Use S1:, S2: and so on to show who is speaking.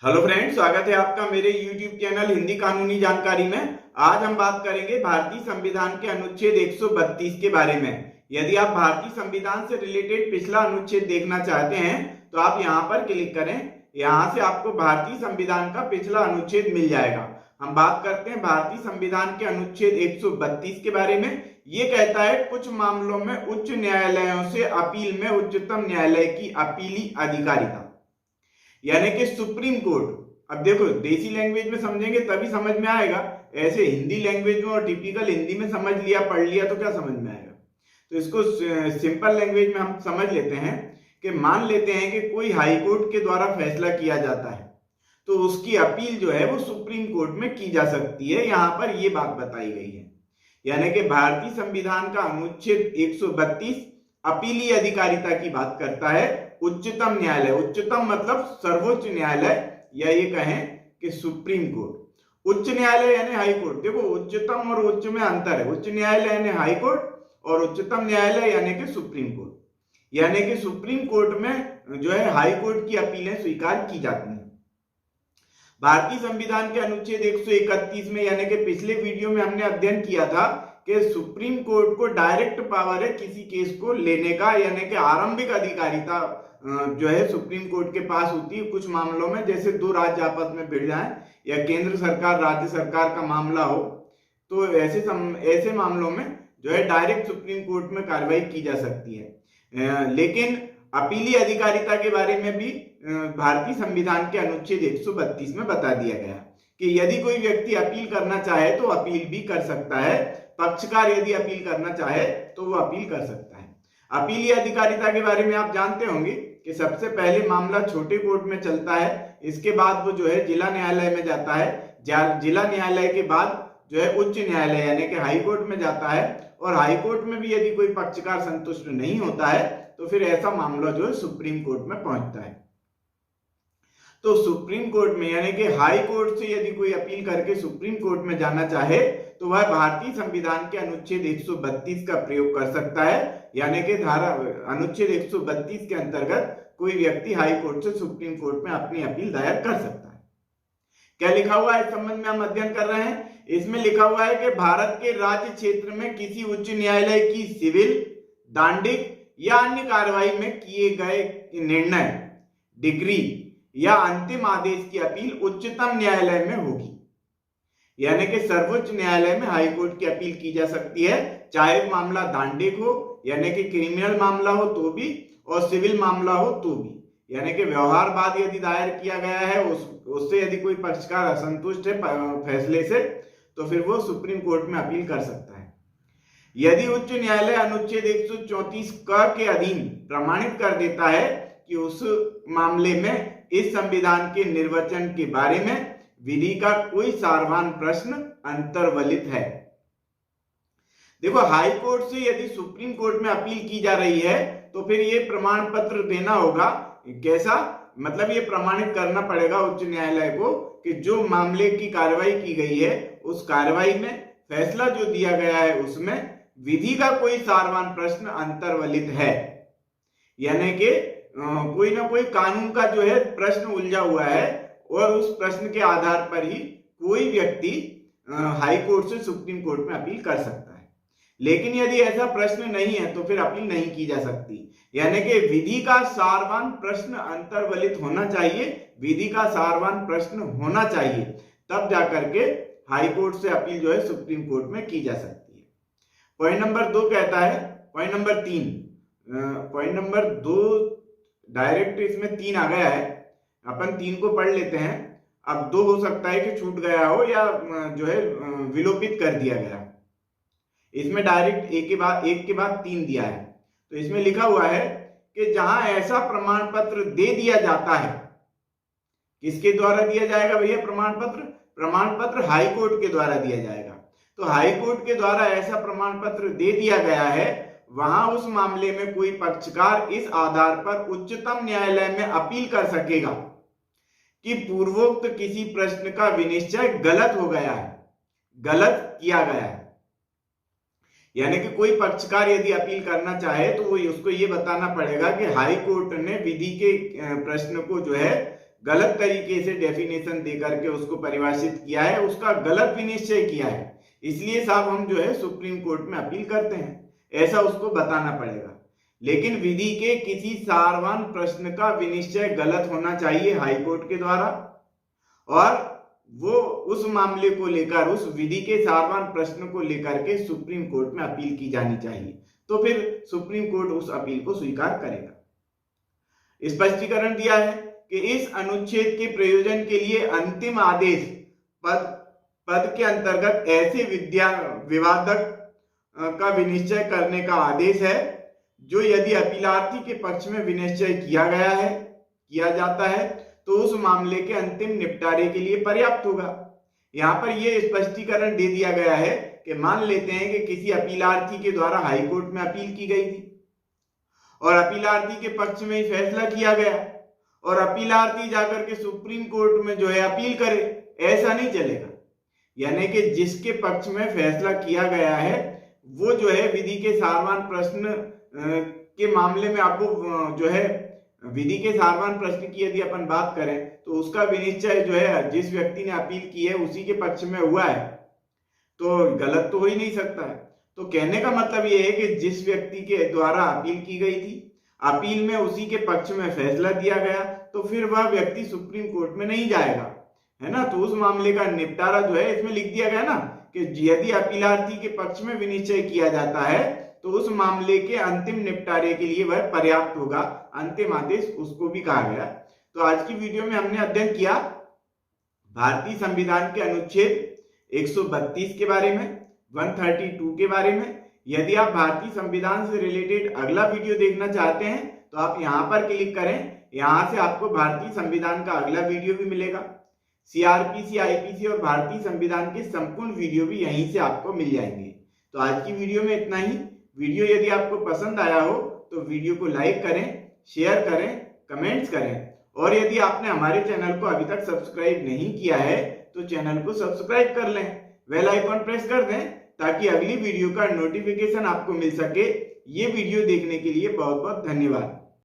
S1: Hello friends, स्वागत है आपका मेरे YouTube चैनल हिंदी कानूनी जानकारी में। आज हम बात करेंगे भारतीय संविधान के अनुच्छेद 132 के बारे में। यदि आप भारतीय संविधान से रिलेटेड पिछला अनुच्छेद देखना चाहते हैं तो आप यहां पर क्लिक करें। यहां से आपको भारतीय संविधान का पिछला अनुच्छेद मिल जाएगा। हम बात करते हैं भारतीय संविधान के अनुच्छेद 132 के बारे में। ये कहता है कुछ मामलों में उच्च न्यायालयों से अपील में उच्चतम न्यायालय की अपीली अधिकारिता, यानी कि सुप्रीम कोर्ट। अब देखो, देसी लैंग्वेज में समझेंगे तभी समझ में आएगा। ऐसे हिंदी लैंग्वेज में और टिपिकल हिंदी में समझ लिया, पढ़ लिया तो क्या समझ में आएगा। तो इसको सिंपल लैंग्वेज में हम समझ लेते हैं कि मान लेते हैं कि कोई हाई कोर्ट के द्वारा फैसला किया जाता है तो उसकी अपील जो है वो सुप्रीम कोर्ट में की जा सकती है। यहां पर ये बात बताई गई है, यानी कि भारतीय संविधान का अनुच्छेद 132 अपीली अधिकारिता की बात करता है। उच्चतम न्यायालय, उच्चतम मतलब सर्वोच्च न्यायालय, या ये कहें कि सुप्रीम कोर्ट। उच्च न्यायालय यानी हाई कोर्ट। देखो, उच्चतम और उच्च में अंतर है। उच्च न्यायालय यानी हाई कोर्ट और उच्चतम न्यायालय यानी कि सुप्रीम कोर्ट। यानी कि सुप्रीम कोर्ट में जो है हाई कोर्ट की अपीलें स्वीकार की जाती हैं। भारतीय संविधान के अनुच्छेद 131 में, यानी कि पिछले वीडियो में हमने अध्ययन किया था कि सुप्रीम कोर्ट को डायरेक्ट पावर है किसी केस को लेने का, यानी कि आरंभिक अधिकारिता जो है सुप्रीम कोर्ट के पास होती है कुछ मामलों में। जैसे दो राज्य आपस में भिड़ जाएं या केंद्र सरकार राज्य सरकार का मामला हो, तो ऐसे मामलों में जो है डायरेक्ट सुप्रीम कोर्ट में कार्रवाई की जा सकती है। लेकिन अपीली अधिकारिता के बारे में भी भारतीय संविधान के अनुच्छेद 132 में बता दिया गया कि यदि कोई व्यक्ति अपील करना चाहे तो अपील भी कर सकता है। पक्षकार यदि अपील करना चाहे तो वो अपील कर सकता है। अपीली अधिकारिता के बारे में आप जानते होंगे कि सबसे पहले मामला छोटे कोर्ट में चलता है, इसके बाद वो जो है जिला न्यायालय में जाता है, जिला न्यायालय के बाद जो है उच्च न्यायालय यानी कि हाई कोर्ट में जाता है, और हाई कोर्ट में भी यदि कोई पक्षकार संतुष्ट नहीं होता है तो फिर ऐसा मामला जो है सुप्रीम कोर्ट में पहुंचता है। तो सुप्रीम कोर्ट में यानी कि हाई कोर्ट से यदि कोई अपील करके सुप्रीम कोर्ट में जाना चाहे तो वह भारतीय संविधान के अनुच्छेद 132 का प्रयोग कर सकता है। यानी कि धारा अनुच्छेद 132 के अंतर्गत कोई व्यक्ति हाई कोर्ट से सुप्रीम कोर्ट में अपनी अपील दायर कर सकता है। क्या लिखा हुआ है इस संबंध में हम अध्ययन कर रहे हैं। इसमें लिखा हुआ है कि भारत के राज्य क्षेत्र में किसी उच्च न्यायालय की सिविल, दांडिक या अन्य कार्रवाई में किए गए निर्णय, डिग्री या अंतिम आदेश की अपील उच्चतम न्यायालय में होगी। यानी कि सर्वोच्च न्यायालय में हाई कोर्ट की अपील की जा सकती है, चाहे मामला दांडिक हो यानी कि क्रिमिनल मामला हो तो भी, और सिविल मामला हो तो भी। यानी कि व्यवहारवाद यदि दायर किया गया है उससे यदि कोई पक्षकार असंतुष्ट है फैसले से तो फिर वो सुप्रीम कोर्ट में अपील कर सकता है। यदि उच्च न्यायालय अनुच्छेद 134 क के अधीन प्रमाणित कर देता है कि उस मामले में इस संविधान के निर्वचन के बारे में विधि का कोई सारवान प्रश्न अंतर्वलित है। देखो, हाई कोर्ट से यदि सुप्रीम कोर्ट में अपील की जा रही है तो फिर ये प्रमाण पत्र देना होगा। कैसा मतलब, ये प्रमाणित करना पड़ेगा उच्च न्यायालय को कि जो मामले की कार्रवाई की गई है उस कार्रवाई में फैसला जो दिया गया है उसमें विधि का कोई सारवान प्रश्न अंतर्वलित है। यानी कि कोई ना कोई कानून का जो है प्रश्न उलझा हुआ है और उस प्रश्न के आधार पर ही कोई व्यक्ति हाई कोर्ट से सुप्रीम कोर्ट में अपील कर सकता है। लेकिन यदि ऐसा प्रश्न नहीं है तो फिर अपील नहीं की जा सकती। यानी कि विधि का सारवान प्रश्न अंतर्वलित होना चाहिए, विधि का सारवान प्रश्न होना चाहिए, तब जाकर के हाई कोर्ट से अपील जो है सुप्रीम कोर्ट में की जा सकती है। पॉइंट नंबर 2 कहता है, पॉइंट नंबर 2 डायरेक्ट इसमें 3 आ गया है, अपन 3 को पढ़ लेते हैं। अब 2 हो सकता है कि छूट गया हो या जो है विलोपित कर दिया गया। इसमें डायरेक्ट एक के बाद 3 दिया है। तो इसमें लिखा हुआ है कि जहां ऐसा प्रमाण पत्र दे दिया जाता है, किसके द्वारा दिया जाएगा भैया प्रमाण पत्र? प्रमाण पत्र हाई कोर्ट के द्वारा दिया जाएगा। तो हाई कोर्ट के द्वारा ऐसा प्रमाण पत्र दे दिया गया है, वहां उस मामले में कोई पक्षकार इस आधार पर उच्चतम न्यायालय में अपील कर सकेगा कि पूर्वोक्त किसी प्रश्न का विनिश्चय गलत हो गया है, गलत किया गया है। यानी कि कोई पक्षकार यदि अपील करना चाहे तो वो उसको ये बताना पड़ेगा कि हाई कोर्ट ने विधि के प्रश्न को जो है गलत तरीके से डेफिनेशन दे करके उसको परिभाषित किया है, उसका गलत विनिश्चय किया है, इसलिए साहब हम जो है सुप्रीम कोर्ट में अपील करते हैं, ऐसा उसको बताना पड़ेगा। लेकिन विधि के किसी सारवान प्रश्न का विनिश्चय गलत होना चाहिए हाई कोर्ट के द्वारा, और वो उस मामले को लेकर, उस विधि के सारवान प्रश्न को लेकर के सुप्रीम कोर्ट में अपील की जानी चाहिए, तो फिर सुप्रीम कोर्ट उस अपील को स्वीकार करेगा। स्पष्टीकरण दिया है कि इस अनुच्छेद के प्रयोजन के लिए अंतिम आदेश पद के अंतर्गत ऐसे विवादक का विनिश्चय करने का आदेश है जो यदि अपीलार्थी के पक्ष में विनिश्चय किया जाता है तो उस मामले के अंतिम निपटारे के लिए पर्याप्त होगा। यहाँ पर यह स्पष्टीकरण दे दिया गया है कि मान लेते हैं कि किसी अपीलार्थी के द्वारा हाई कोर्ट में अपील की गई थी और अपीलार्थी के पक्ष में ही फैसला किया गया, और अपीलार्थी जाकर के सुप्रीम कोर्ट में जो है अपील करे, ऐसा नहीं चलेगा। यानी कि जिसके पक्ष में फैसला किया गया है वो जो है विधि के सारवान प्रश्न के मामले में आपको जो है विधि के सारवान प्रश्न की यदि अपन बात करें तो उसका विनिश्चय जो है जिस व्यक्ति ने अपील की है उसी के पक्ष में हुआ है, तो गलत तो हो ही नहीं सकता है। तो कहने का मतलब ये है कि जिस व्यक्ति के द्वारा अपील की गई थी, अपील में उसी के पक्ष में फैसला दिया गया, तो फिर वह व्यक्ति सुप्रीम कोर्ट में नहीं जाएगा, है ना। तो उस मामले का निपटारा जो है इसमें लिख दिया गया ना कि यदि अपीलार्थी के पक्ष में विनिश्चय किया जाता है तो उस मामले के अंतिम निपटारे के लिए वह पर्याप्त होगा, अंतिम आदेश उसको भी कहा गया। तो आज की वीडियो में हमने अध्ययन किया भारतीय संविधान के अनुच्छेद 132 के बारे में, 132 के बारे में। यदि आप भारतीय संविधान से रिलेटेड अगला वीडियो देखना चाहते हैं तो आप यहाँ पर क्लिक करें, यहाँ से आपको भारतीय संविधान का अगला वीडियो भी मिलेगा। सीआरपीसी, आईपीसी और भारतीय संविधान के संपूर्ण वीडियो भी यहीं से आपको मिल जाएंगे। तो आज की वीडियो में इतना ही। वीडियो यदि आपको पसंद आया हो तो वीडियो को लाइक करें, शेयर करें, कमेंट्स करें, और यदि आपने हमारे चैनल को अभी तक सब्सक्राइब नहीं किया है तो चैनल को सब्सक्राइब कर लें, बेल आइकॉन प्रेस कर दें ताकि अगली वीडियो का नोटिफिकेशन आपको मिल सके। ये वीडियो देखने के लिए बहुत बहुत धन्यवाद।